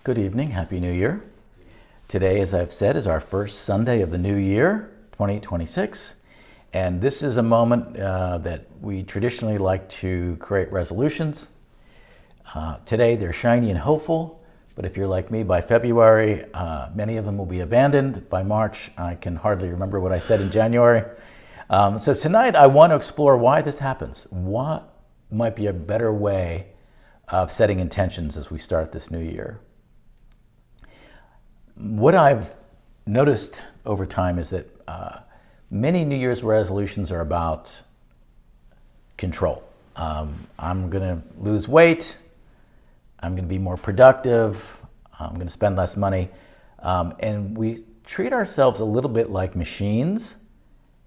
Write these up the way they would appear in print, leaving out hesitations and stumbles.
Good evening, Happy New Year. Today, as I've said, is our first Sunday of the new year, 2026. And this is a moment that we traditionally like to create resolutions. Today, they're shiny and hopeful, but if you're like me, by February, many of them will be abandoned. By March, I can hardly remember what I said in January. So tonight, I want to explore why this happens. What might be a better way of setting intentions as we start this new year? What I've noticed over time is that many New Year's resolutions are about control. I'm going to lose weight. I'm going to be more productive. I'm going to spend less money. And we treat ourselves a little bit like machines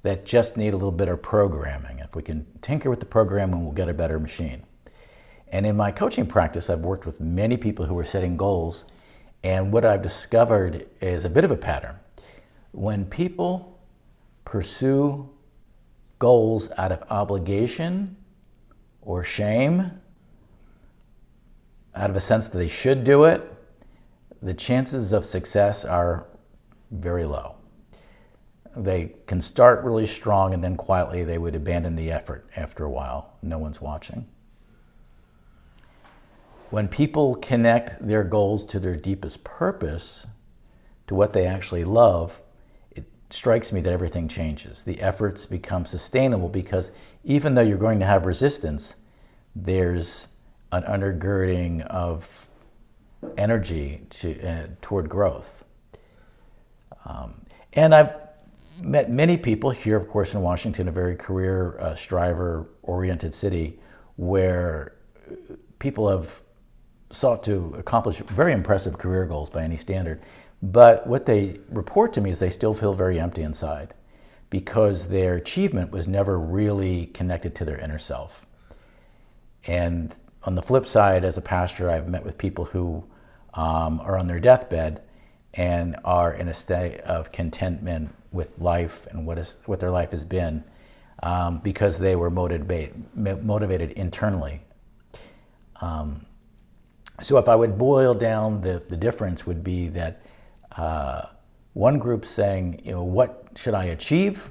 that just need a little bit of programming. If we can tinker with the programming, we'll get a better machine. And in my coaching practice, I've worked with many people who are setting goals. And what I've discovered is a bit of a pattern. When people pursue goals out of obligation or shame, out of a sense that they should do it, the chances of success are very low. They can start really strong and then quietly they would abandon the effort after a while. No one's watching. When people connect their goals to their deepest purpose, to what they actually love, it strikes me that everything changes. The efforts become sustainable because even though you're going to have resistance, there's an undergirding of energy toward growth. And I've met many people here, of course, in Washington, a very career striver-oriented city, where people have sought to accomplish very impressive career goals by any standard. But what they report to me is they still feel very empty inside because their achievement was never really connected to their inner self. And on the flip side, as a pastor, I've met with people who are on their deathbed and are in a state of contentment with life and what their life has been because they were motivated internally. So if I would boil down, the difference would be that one group saying, what should I achieve?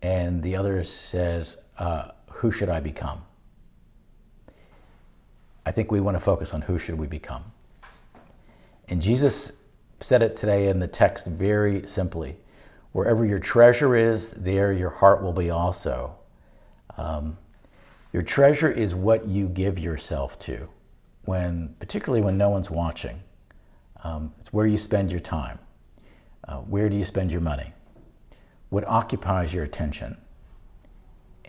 And the other says, who should I become? I think we want to focus on who should we become. And Jesus said it today in the text very simply. Wherever your treasure is, there your heart will be also. Your treasure is what you give yourself to. Particularly when no one's watching. It's where you spend your time. Where do you spend your money? What occupies your attention?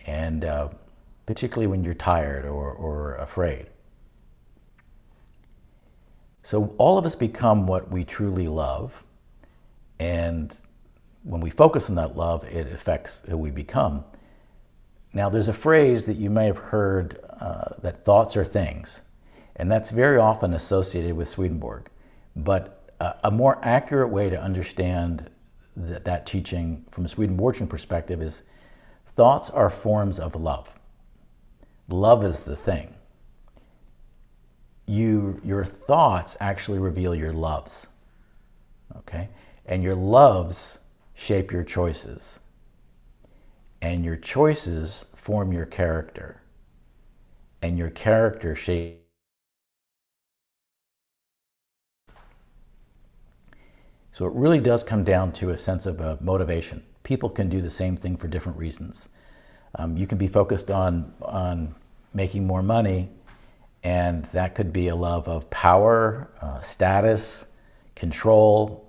And particularly when you're tired or afraid. So all of us become what we truly love. And when we focus on that love, it affects who we become. Now, there's a phrase that you may have heard that thoughts are things. And that's very often associated with Swedenborg. But a more accurate way to understand that teaching from a Swedenborgian perspective is thoughts are forms of love. Love is the thing. Your thoughts actually reveal your loves. Okay? And your loves shape your choices. And your choices form your character. And your character shapes. So it really does come down to a sense of motivation. People can do the same thing for different reasons. You can be focused on making more money, and that could be a love of power, status, control.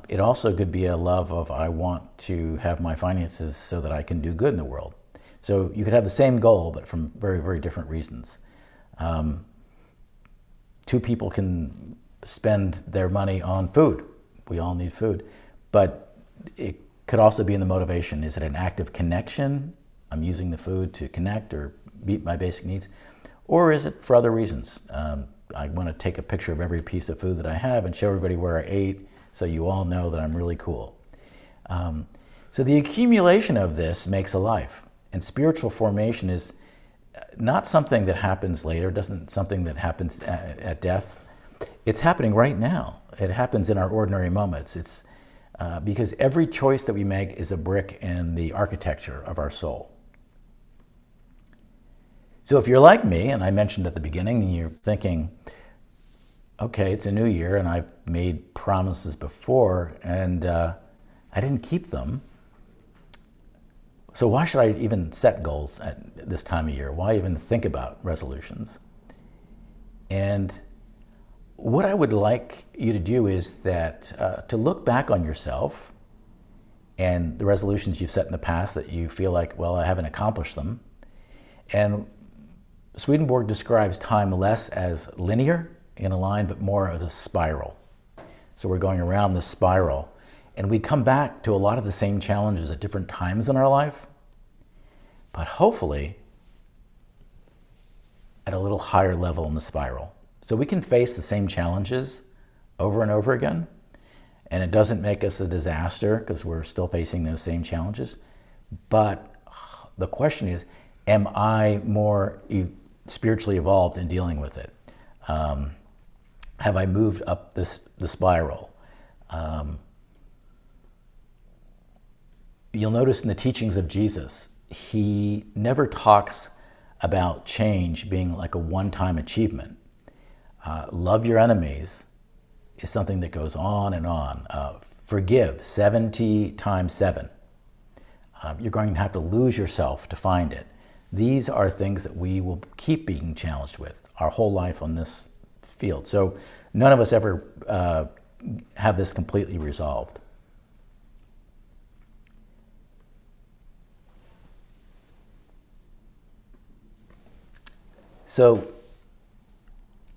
It also could be a love of, I want to have my finances so that I can do good in the world. So you could have the same goal, but from very, very different reasons. Two people can spend their money on food. We all need food. But it could also be in the motivation. Is it an act of connection? I'm using the food to connect or meet my basic needs. Or is it for other reasons? I want to take a picture of every piece of food that I have and show everybody where I ate so you all know that I'm really cool. So the accumulation of this makes a life. And spiritual formation is not something that happens later, something that happens at death. It's happening right now. It happens in our ordinary moments. It's because every choice that we make is a brick in the architecture of our soul. So if you're like me, and I mentioned at the beginning, and you're thinking, okay, it's a new year and I've made promises before and I didn't keep them. So why should I even set goals at this time of year? Why even think about resolutions? And what I would like you to do is that to look back on yourself and the resolutions you've set in the past that you feel like, well, I haven't accomplished them. And Swedenborg describes time less as linear in a line, but more of a spiral. So we're going around this spiral, and we come back to a lot of the same challenges at different times in our life, but hopefully at a little higher level in the spiral. So we can face the same challenges over and over again, and it doesn't make us a disaster because we're still facing those same challenges. But the question is, am I more spiritually evolved in dealing with it? Have I moved up the spiral? You'll notice in the teachings of Jesus, he never talks about change being like a one-time achievement. Love your enemies is something that goes on and on. Forgive 70 times 7. You're going to have to lose yourself to find it. These are things that we will keep being challenged with our whole life on this field. So none of us ever have this completely resolved. So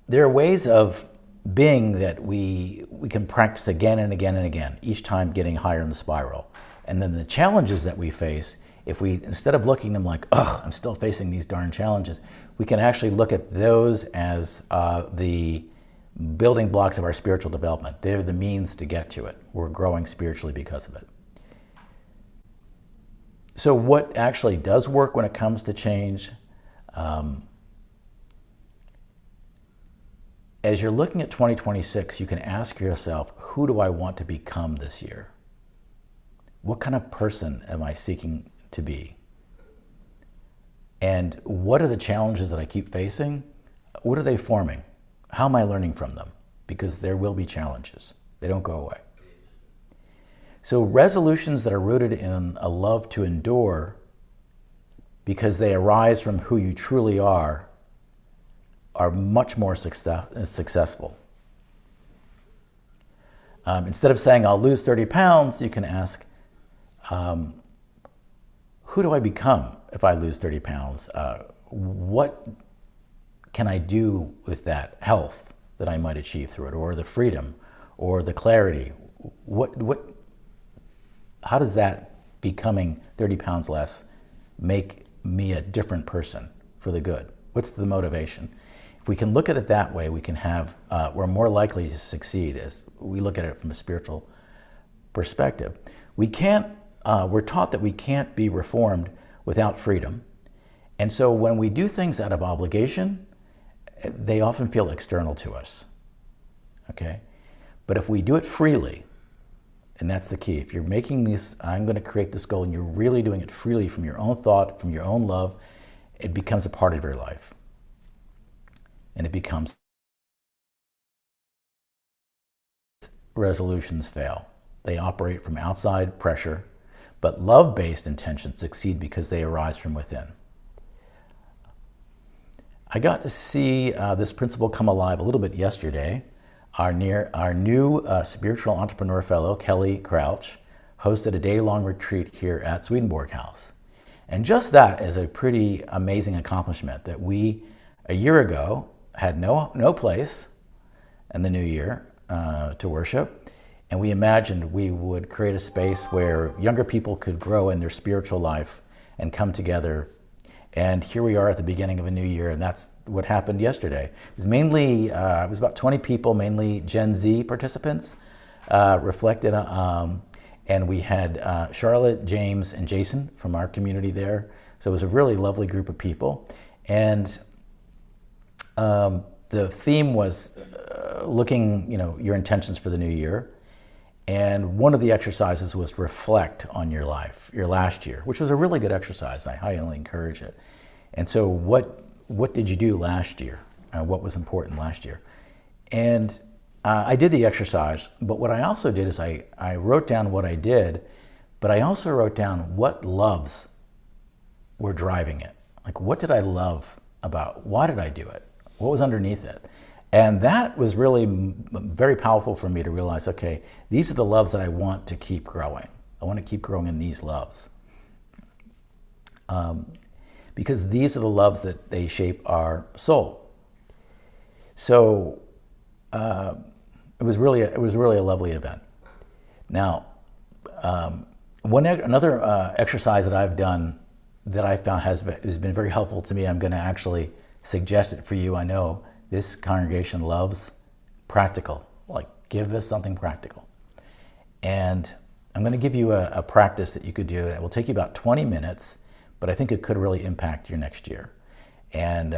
there are ways of being that we can practice again and again and again, each time getting higher in the spiral. And then the challenges that we face, if we, instead of looking at them like, ugh, I'm still facing these darn challenges, we can actually look at those as the building blocks of our spiritual development. They're the means to get to it. We're growing spiritually because of it. So what actually does work when it comes to change? As you're looking at 2026, you can ask yourself, who do I want to become this year? What kind of person am I seeking to be? And what are the challenges that I keep facing? What are they forming? How am I learning from them? Because there will be challenges. They don't go away. So resolutions that are rooted in a love to endure because they arise from who you truly are much more successful. Instead of saying, I'll lose 30 pounds, you can ask, who do I become if I lose 30 pounds? What can I do with that health that I might achieve through it, or the freedom, or the clarity? How does that becoming 30 pounds less make me a different person for the good? What's the motivation? If we can look at it that way, we can have, we're more likely to succeed as we look at it from a spiritual perspective. We're taught that we can't be reformed without freedom. And so when we do things out of obligation, they often feel external to us, okay? But if we do it freely, and that's the key, if you're making this, I'm going to create this goal, and you're really doing it freely from your own thought, from your own love, it becomes a part of your life. And it becomes resolutions fail. They operate from outside pressure, but love-based intentions succeed because they arise from within. I got to see this principle come alive a little bit yesterday. Our new spiritual entrepreneur fellow, Kelly Crouch, hosted a day-long retreat here at Swedenborg House. And just that is a pretty amazing accomplishment that we, a year ago, had no place in the new year to worship. And we imagined we would create a space where younger people could grow in their spiritual life and come together. And here we are at the beginning of a new year, and that's what happened yesterday. It was mainly, it was about 20 people, mainly Gen Z participants, reflected, and we had Charlotte, James, and Jason from our community there. So it was a really lovely group of people. And the theme was looking, your intentions for the new year. And one of the exercises was to reflect on your life, your last year, which was a really good exercise. I highly encourage it. And so what did you do last year? What was important last year? And I did the exercise, but what I also did is I wrote down what I did, but I also wrote down what loves were driving it. Like, what did I love about, why did I do it? What was underneath it? And that was really very powerful for me to realize, okay, these are the loves that I want to keep growing. I want to keep growing in these loves. Because these are the loves that they shape our soul. So it was really a lovely event. Now, another exercise that I've done that I found has been very helpful to me, I'm going to actually suggest it for you. I know this congregation loves practical, like give us something practical. And I'm going to give you a practice that you could do. It will take you about 20 minutes, but I think it could really impact your next year. And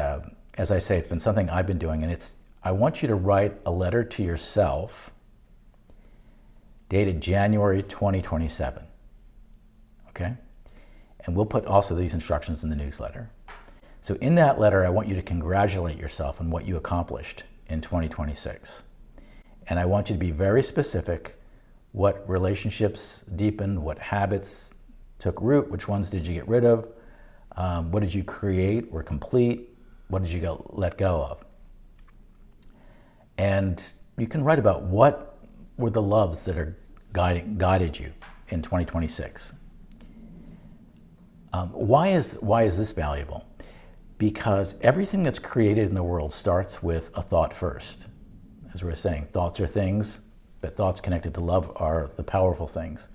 as I say, it's been something I've been doing, and I want you to write a letter to yourself dated January 2027, okay? And we'll put also these instructions in the newsletter. So in that letter, I want you to congratulate yourself on what you accomplished in 2026. And I want you to be very specific: what relationships deepened, what habits took root, which ones did you get rid of, what did you create or complete, what did you let go of. And you can write about what were the loves that are guided you in 2026. Why is this valuable? Because everything that's created in the world starts with a thought first. As we were saying, thoughts are things, but thoughts connected to love are the powerful things.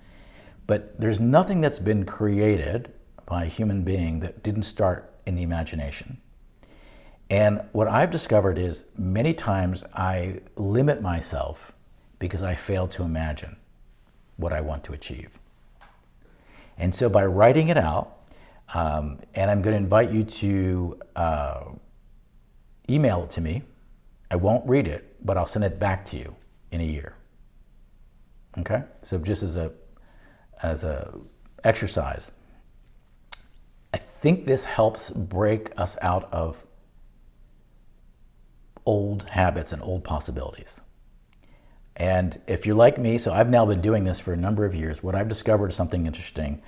But there's nothing that's been created by a human being that didn't start in the imagination. And what I've discovered is many times I limit myself because I fail to imagine what I want to achieve. And so by writing it out, and I'm going to invite you to email it to me. I won't read it, but I'll send it back to you in a year. Okay? So just as a exercise, I think this helps break us out of old habits and old possibilities. And if you're like me, so I've now been doing this for a number of years, what I've discovered is something interesting.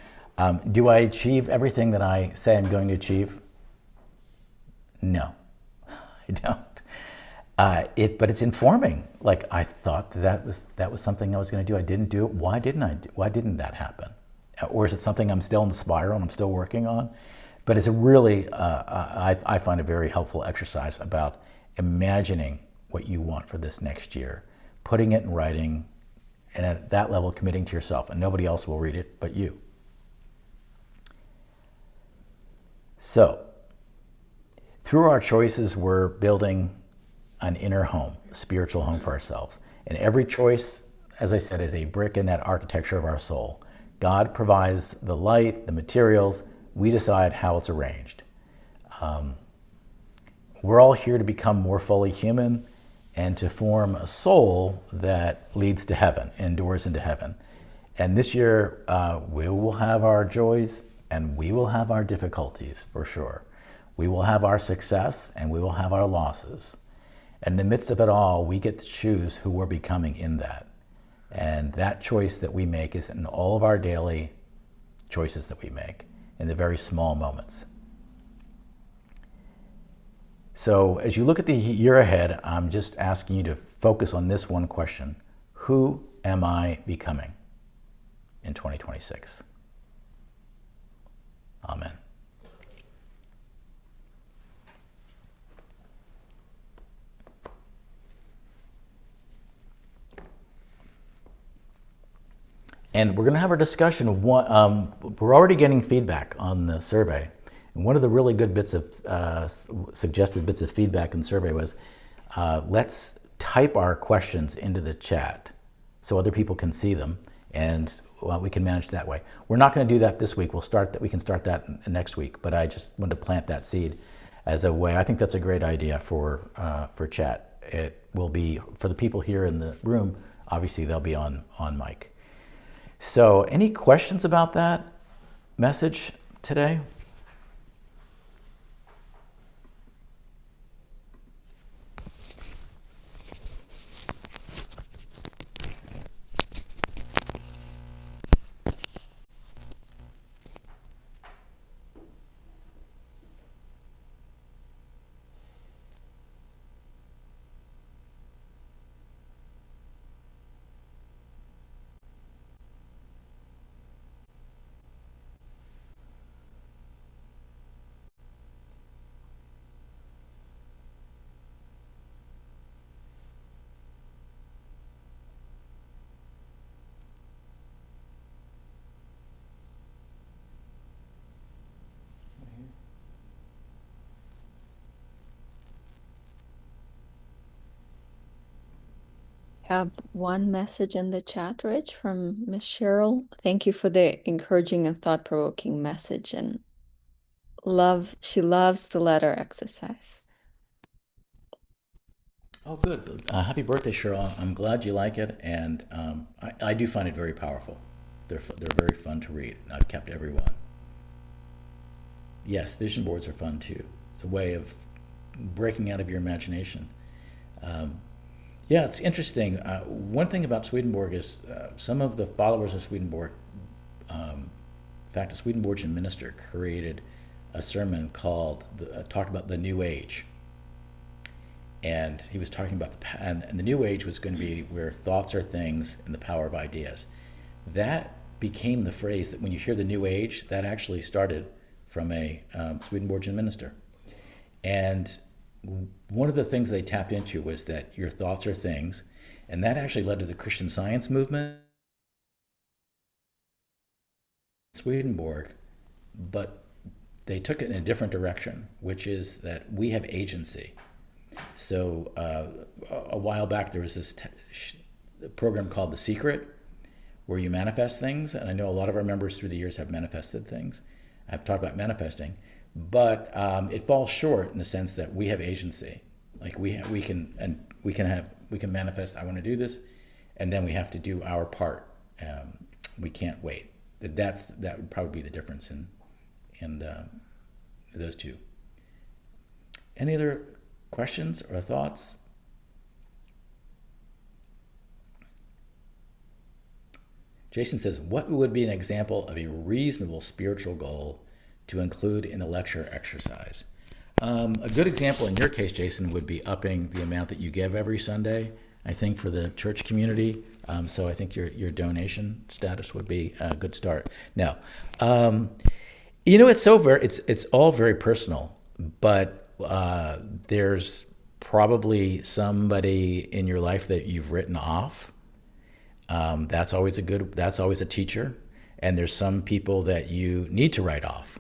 Do I achieve everything that I say I'm going to achieve? No, I don't. But it's informing. Like, I thought that was something I was going to do. I didn't do it. Why didn't that happen? Or is it something I'm still in the spiral and I'm still working on? But it's a really, I find a very helpful exercise about imagining what you want for this next year, putting it in writing, and at that level committing to yourself. And nobody else will read it but you. So, through our choices, we're building an inner home, a spiritual home for ourselves. And every choice, as I said, is a brick in that architecture of our soul. God provides the light, the materials. We decide how it's arranged. We're all here to become more fully human and to form a soul that leads to heaven, endures into heaven. And this year, we will have our joys and we will have our difficulties, for sure. We will have our success and we will have our losses. And in the midst of it all, we get to choose who we're becoming in that. And that choice that we make is in all of our daily choices that we make, in the very small moments. So as you look at the year ahead, I'm just asking you to focus on this one question: who am I becoming in 2026? Amen. And we're going to have our discussion of what, we're already getting feedback on the survey. And one of the really good bits of, suggested bits of feedback in the survey was, let's type our questions into the chat so other people can see them, and we can manage that way. We're not going to do that this week. We can start that next week, but I just wanted to plant that seed as a way. I think that's a great idea for chat. It will be, for the people here in the room, obviously they'll be on mic. So any questions about that message today? Have one message in the chat, Rich, from Miss Cheryl. Thank you for the encouraging and thought-provoking message, and she loves the letter exercise. Oh, good. Happy birthday, Cheryl. I'm glad you like it, and I do find it very powerful. They're very fun to read. I've kept every one. Yes, vision boards are fun too. It's a way of breaking out of your imagination. Um, yeah, it's interesting. One thing about Swedenborg is some of the followers of Swedenborg, in fact, a Swedenborgian minister created a sermon talked about the New Age. And he was talking about and the New Age was going to be where thoughts are things and the power of ideas. That became the phrase that when you hear the New Age, that actually started from a Swedenborgian minister. And one of the things they tapped into was that your thoughts are things, and that actually led to the Christian Science movement in Swedenborg, but they took it in a different direction, which is that we have agency. So a while back there was this program called The Secret, where you manifest things, and I know a lot of our members through the years have manifested things. I've talked about manifesting, but it falls short in the sense that we have agency. Like we can manifest. I want to do this, and then we have to do our part. We can't wait. That would probably be the difference in those two. Any other questions or thoughts? Jason says, what would be an example of a reasonable spiritual goal to include in a lecture exercise? A good example in your case, Jason, would be upping the amount that you give every Sunday, I think, for the church community. So I think your donation status would be a good start. Now, it's all very personal, but there's probably somebody in your life that you've written off. That's always a teacher. And there's some people that you need to write off,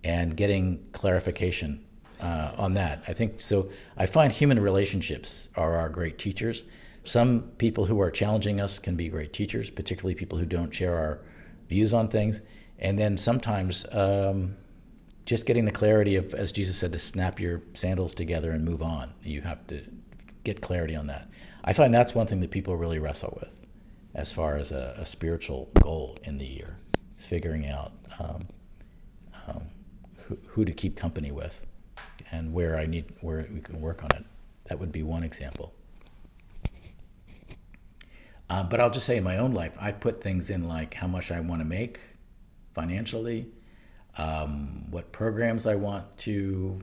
and getting clarification on that. I think so. I find human relationships are our great teachers. Some people who are challenging us can be great teachers, particularly people who don't share our views on things. And then sometimes just getting the clarity of, as Jesus said, to snap your sandals together and move on. You have to get clarity on that. I find that's one thing that people really wrestle with as far as a spiritual goal in the year, is figuring out who to keep company with and where we can work on it. That would be one example. But I'll just say in my own life, I put things in like how much I want to make financially, what programs I want to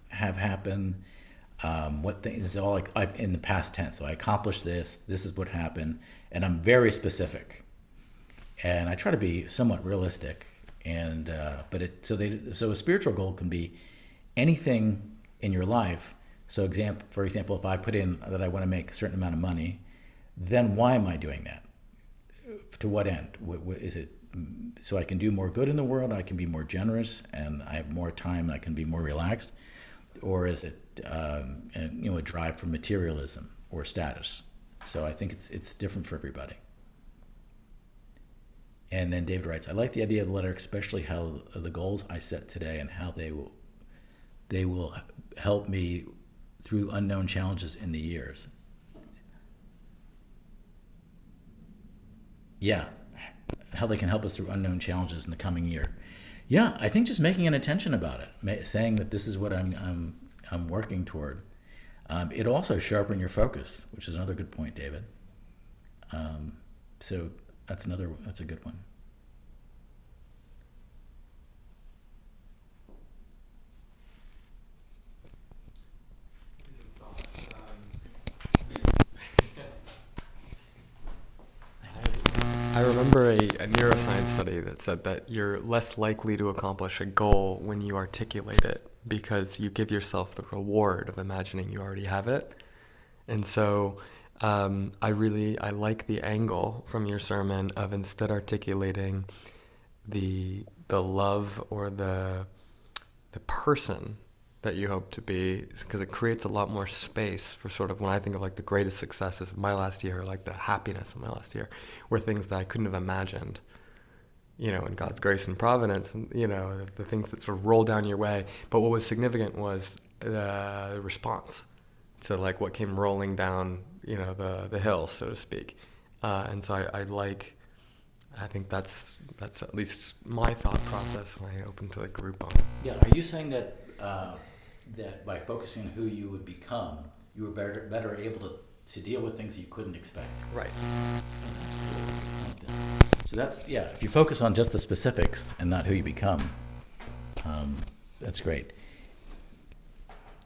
have happen, what things, all like I've in the past tense. So I accomplished this is what happened, and I'm very specific. And I try to be somewhat realistic. And so a spiritual goal can be anything in your life. So for example, if I put in that I want to make a certain amount of money, then why am I doing that? To what end? Is it so I can do more good in the world, I can be more generous, and I have more time, and I can be more relaxed? Or is it a drive for materialism or status? So I think it's different for everybody. And then David writes, I like the idea of the letter, especially how the goals I set today and how they will help me through unknown challenges in the years. yeah, how they can help us through unknown challenges in the coming year. Yeah, I think just making an intention about it, saying that this is what I'm working toward. It also sharpen your focus, which is another good point, David. So that's a good one. I remember a neuroscience study that said that you're less likely to accomplish a goal when you articulate it because you give yourself the reward of imagining you already have it. And so I like the angle from your sermon of instead articulating the love or the person that you hope to be, because it creates a lot more space for sort of, when I think of like the greatest successes of my last year, or like the happiness of my last year, were things that I couldn't have imagined, in God's grace and providence, and, the things that sort of roll down your way. But what was significant was the response to like what came rolling down, the hill, so to speak. And so I think that's at least my thought process, and I open to the group on it. Yeah, are you saying that that by focusing on who you would become, you were better able to deal with things you couldn't expect? Right. So that's, if you focus on just the specifics and not who you become, that's great.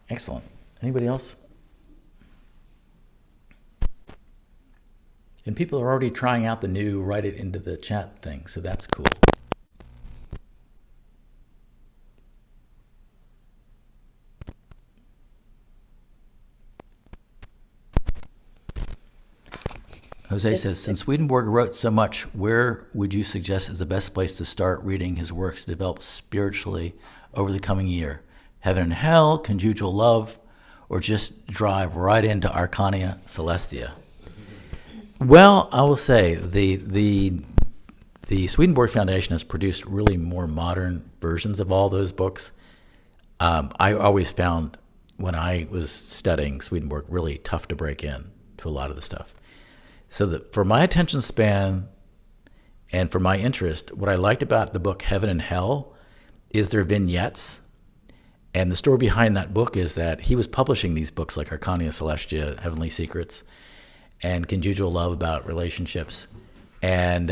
Excellent. Anybody else? And people are already trying out the new write it into the chat thing, so that's cool. Jose says, since Swedenborg wrote so much, where would you suggest is the best place to start reading his works to develop spiritually over the coming year? Heaven and Hell, Conjugal Love, or just drive right into Arcana Celestia? Well, I will say the Swedenborg Foundation has produced really more modern versions of all those books. I always found when I was studying Swedenborg really tough to break in to a lot of the stuff. So for my attention span and for my interest, what I liked about the book Heaven and Hell is their vignettes. And the story behind that book is that he was publishing these books like Arcana Celestia, Heavenly Secrets, and Conjugal Love about relationships. And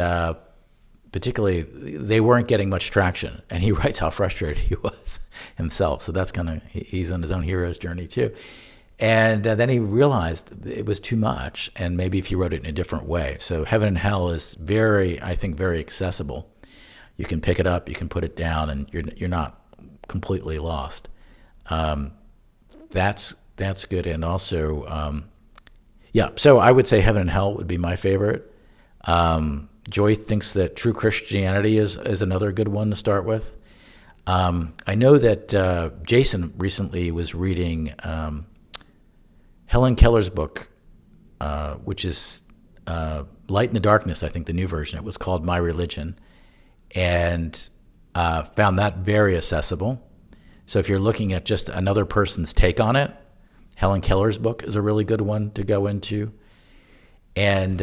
particularly, they weren't getting much traction. And he writes how frustrated he was himself. So that's he's on his own hero's journey too. And then he realized it was too much, and maybe if he wrote it in a different way. So Heaven and Hell is very accessible. You can pick it up, you can put it down, and you're not completely lost. That's good, and also, so I would say Heaven and Hell would be my favorite. Joy thinks that True Christianity is another good one to start with. I know that Jason recently was reading Helen Keller's book, which is Light in the Darkness, I think the new version. It was called My Religion, and found that very accessible. So if you're looking at just another person's take on it, Helen Keller's book is a really good one to go into. And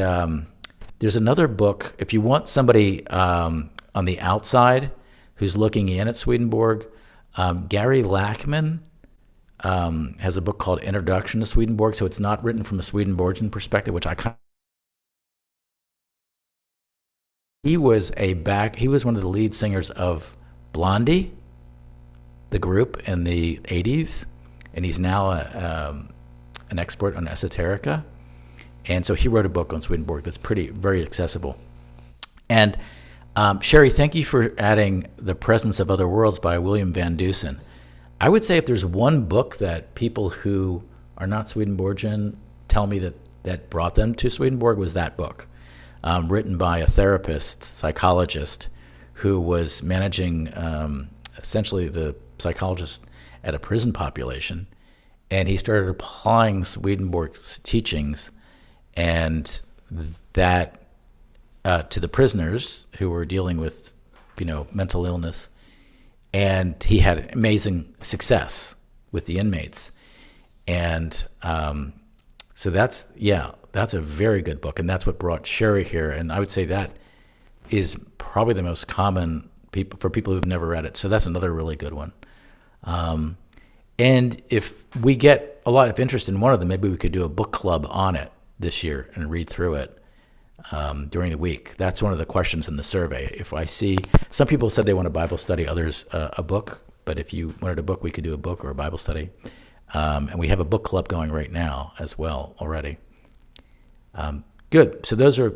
there's another book, if you want somebody on the outside who's looking in at Swedenborg, Gary Lachman has a book called Introduction to Swedenborg, so it's not written from a Swedenborgian perspective, which he was one of the lead singers of Blondie, the group in the 80s, and he's now an expert on esoterica. And so he wrote a book on Swedenborg that's very accessible. And Sherry, thank you for adding The Presence of Other Worlds by William Van Dusen. I would say if there's one book that people who are not Swedenborgian tell me that brought them to Swedenborg was that book, written by a therapist, psychologist, who was managing essentially the psychologist at a prison population. And he started applying Swedenborg's teachings and that to the prisoners who were dealing with, mental illness. And he had amazing success with the inmates. And so that's That's a very good book, and that's what brought Sherry here. And I would say that is probably the most common for people who've never read it. So that's another really good one. And if we get a lot of interest in one of them, maybe we could do a book club on it this year and read through it during the week. That's one of the questions in the survey. If I see, some people said they want a Bible study, others a book. But if you wanted a book, we could do a book or a Bible study. And we have a book club going right now as well already. Good. So those would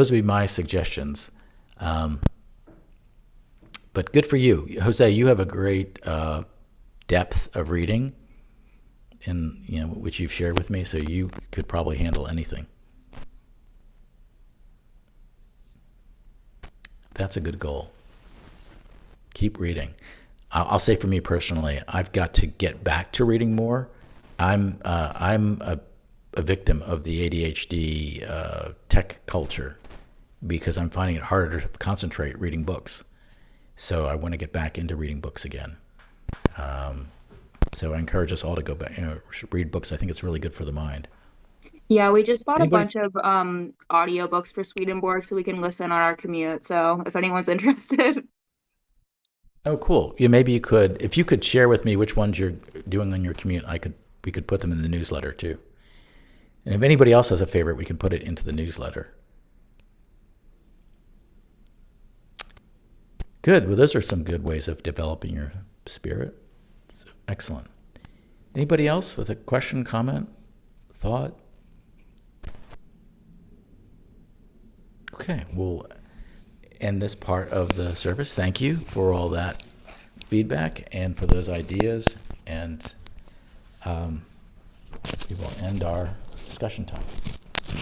be my suggestions. But good for you, Jose. You have a great depth of reading, in which you've shared with me. So you could probably handle anything. That's a good goal. Keep reading. I'll say for me personally, I've got to get back to reading more. I'm a victim of the ADHD tech culture because I'm finding it harder to concentrate reading books. So I want to get back into reading books again. So I encourage us all to go back, read books. I think it's really good for the mind. Yeah, we just bought Anybody? a bunch of audiobooks for Swedenborg so we can listen on our commute. So if anyone's interested. Oh, cool. Yeah, maybe you could, if you could share with me which ones you're doing on your commute, we could put them in the newsletter too. And if anybody else has a favorite, we can put it into the newsletter. Good. Well, those are some good ways of developing your spirit. It's excellent. Anybody else with a question, comment, thought? Okay, we'll end this part of the service. Thank you for all that feedback and for those ideas. And we will end our discussion time.